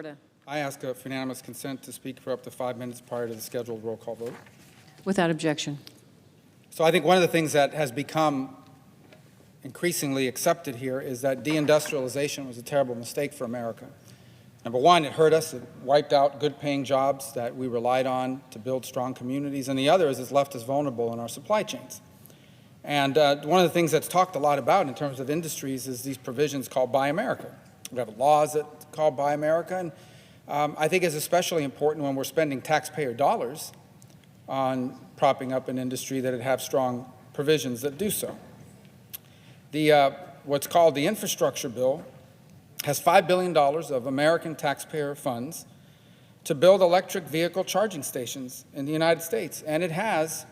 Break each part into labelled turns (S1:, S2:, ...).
S1: Florida.
S2: I ask for unanimous consent to speak for up to 5 minutes prior to the scheduled roll call vote.
S1: Without objection.
S2: So I think one of the things that has become increasingly accepted here is that deindustrialization was a terrible mistake for America. Number one, it hurt us. It wiped out good-paying jobs that we relied on to build strong communities. And the other is it's left us vulnerable in our supply chains. And one of the things that's talked a lot about in terms of industries is these provisions called Buy America. We have laws that call Buy America, and I think it's especially important when we're spending taxpayer dollars on propping up an industry that it have strong provisions that do so. What's called the infrastructure bill has $5 billion of American taxpayer funds to build electric vehicle charging stations in the United States. And it has,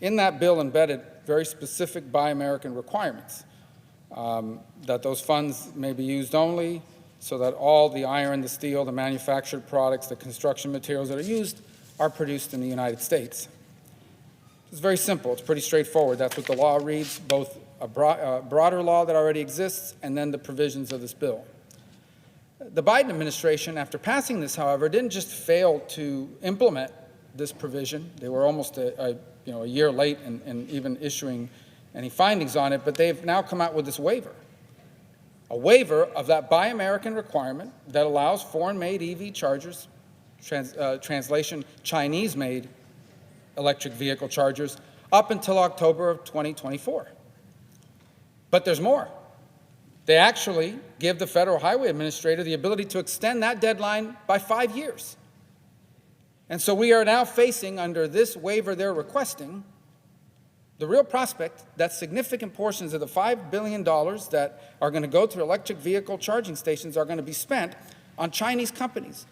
S2: in that bill, embedded very specific Buy American requirements, that those funds may be used only so that all the iron, the steel, the manufactured products, the construction materials that are used are produced in the United States. It's very simple. It's pretty straightforward. That's what the law reads, both a broader law that already exists and then the provisions of this bill. The Biden administration, after passing this, however, didn't just fail to implement this provision. They were almost a year late in even issuing any findings on it, but they've now come out with this waiver. A waiver of that Buy American requirement that allows foreign-made EV chargers, translation Chinese-made electric vehicle chargers, up until October of 2024. But there's more. They actually give the Federal Highway Administrator the ability to extend that deadline by 5 years. And so we are now facing, under this waiver they're requesting, the real prospect that significant portions of the $5 billion that are going to go to electric vehicle charging stations are going to be spent on Chinese companies.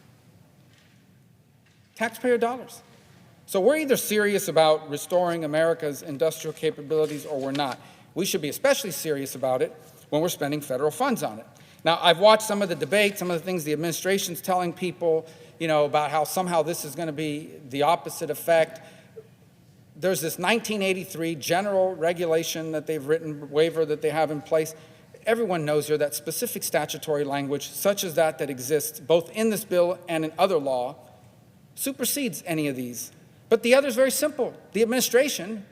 S2: Taxpayer dollars. So we're either serious about restoring America's industrial capabilities or we're not. We should be especially serious about it when we're spending federal funds on it. Now, I've watched some of the debate, some of the things the administration's telling people, about how somehow this is going to be the opposite effect. There's this 1983 general regulation that they've written, waiver that they have in place. Everyone knows here that specific statutory language, such as that exists both in this bill and in other law, supersedes any of these. But the other is very simple. The administration,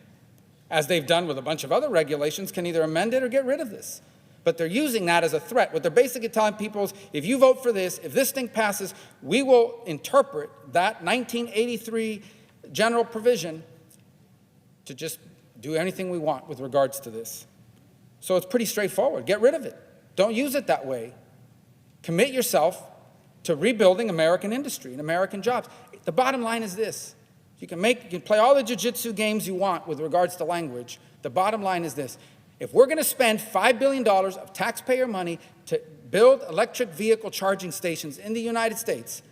S2: as they've done with a bunch of other regulations, can either amend it or get rid of this. But they're using that as a threat. What they're basically telling people is, if you vote for this, if this thing passes, we will interpret that 1983 general provision to just do anything we want with regards to this. So it's pretty straightforward. Get rid of it. Don't use it that way. Commit yourself to rebuilding American industry and American jobs. The bottom line is this. You can play all the jiu-jitsu games you want with regards to language. The bottom line is this. If we're going to spend $5 billion of taxpayer money to build electric vehicle charging stations in the United States,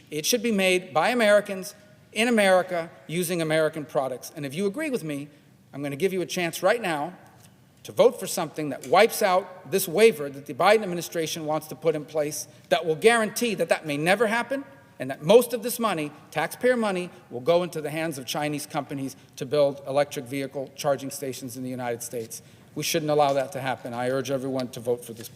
S2: it should be made by Americans in America using American products. And if you agree with me, I'm going to give you a chance right now to vote for something that wipes out this waiver that the Biden administration wants to put in place that will guarantee that that may never happen and that most of this money, taxpayer money, will go into the hands of Chinese companies to build electric vehicle charging stations in the United States. We shouldn't allow that to happen. I urge everyone to vote for this.